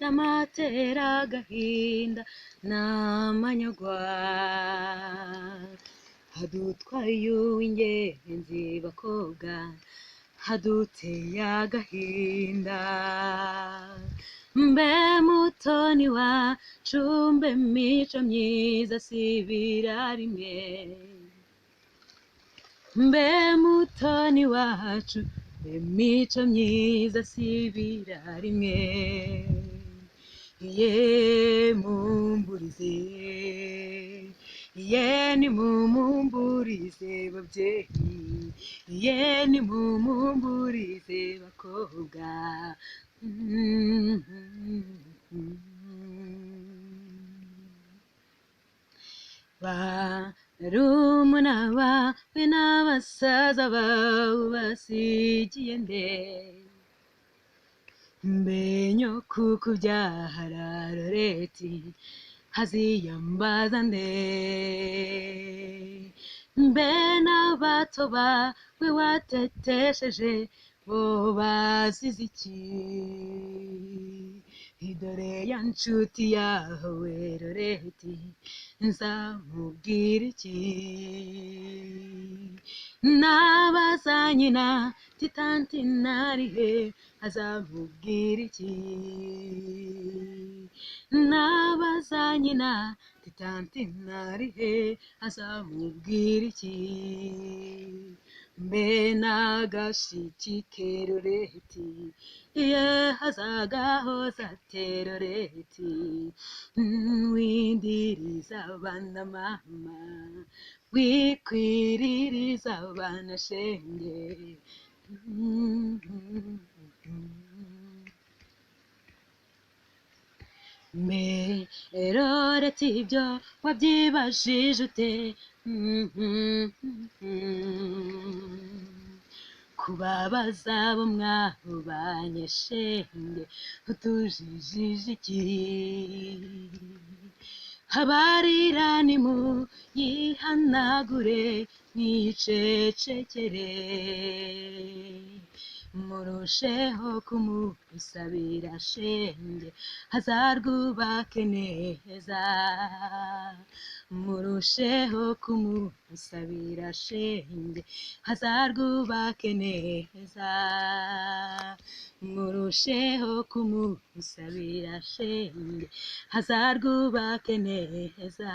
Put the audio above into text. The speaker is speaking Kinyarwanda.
y'amatera agahinda n'amanyagwa hadutwaye uw'ingenzi bakobwa haduteye agahinda mbe mutoni wacu mbe mico myiza sibira rimwe mbe mutoni wacu mbe mico myiza sibira rimwe ye mumburize ye ni mumumburize babyeyi ye ni mumumburize bakobwa barumuna bawe n'abasaza bawe basigiye nde mbe nyoko kubyara Loreti haziyambaza nde mbe n'abato bawe watetesheje bo bazize iki dore ya nshuti yawe Loreti nzamubwira iki nabaza nyina titanti narihe azamubwira iki nabaza nyina titanti narihe azamubwira iki mbe n'agashiki ke Loreti ye hazagahoza Loreti windiriza abana mama wikwiririza abana shenge mbe Loreti ibyo wabyibajije ute kubabaza abo mwabanye shenge utujijije iki habarira nimuyihanagure mwicecekere murusheho kumusabira shenge hazarwubake neza murusheho kumusabira shenge hazarwubake neza murusheho kumusabira shenge hazarwubake neza